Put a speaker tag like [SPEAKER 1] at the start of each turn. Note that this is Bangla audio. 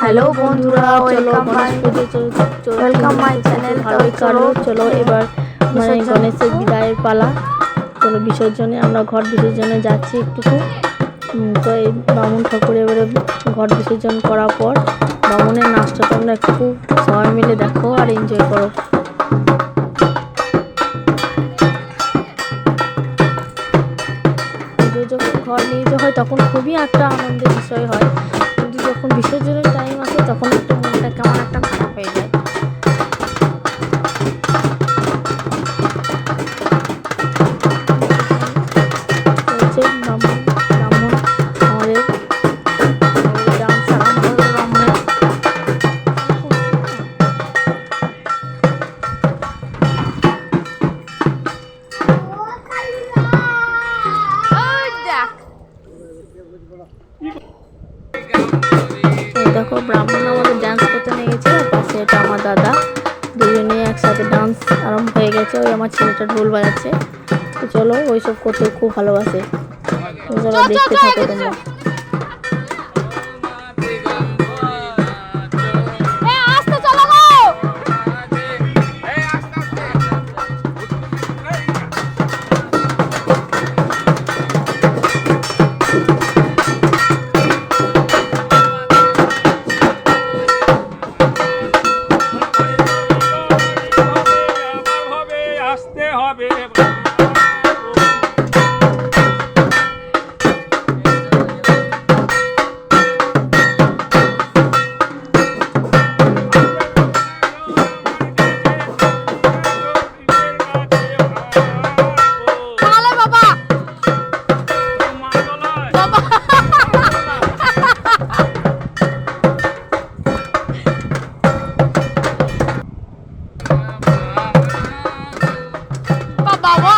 [SPEAKER 1] হ্যালো বন্ধুরা, ওয়েলকাম মাই চ্যানেল।
[SPEAKER 2] ভালোই কাটলো। চলো এবার মানে গণেশের বিদায়ের পালা। চলো বিসর্জনে, আমরা ঘট বিসর্জনে যাচ্ছি একটুকু। তো এই বামুন ঠাকুর এবারে ঘট বিসর্জন করার পর বামুনের নাচটা তোমরা একটু সবাই মিলে দেখো আর এনজয় করো। যখন ঘর নিয়ে যাওয়া হয় তখন খুবই একটা আনন্দের বিষয় হয়, কিন্তু যখন বিসর্জনের টাইম আসে তখন একটু মনটা কেমন একটা খারাপ হয়ে যায়। হচ্ছে ব্রাহ্মণ আমাদের ডান্স আরম্ভ হলো। ব্রাহ্মণের দেখো ব্রাহ্মণ আমাদের ডান্স করতে নিয়ে গেছে, পাশে এটা আমার দাদা, দুজনে একসাথে ডান্স আরম্ভ হয়ে গেছে। ওই আমার ছেলেটা ঢোল বাজাচ্ছে। তো চলো, ওইসব করতে খুব ভালোবাসে। চলো দেখতে থাকো তোমরা।
[SPEAKER 1] বাবা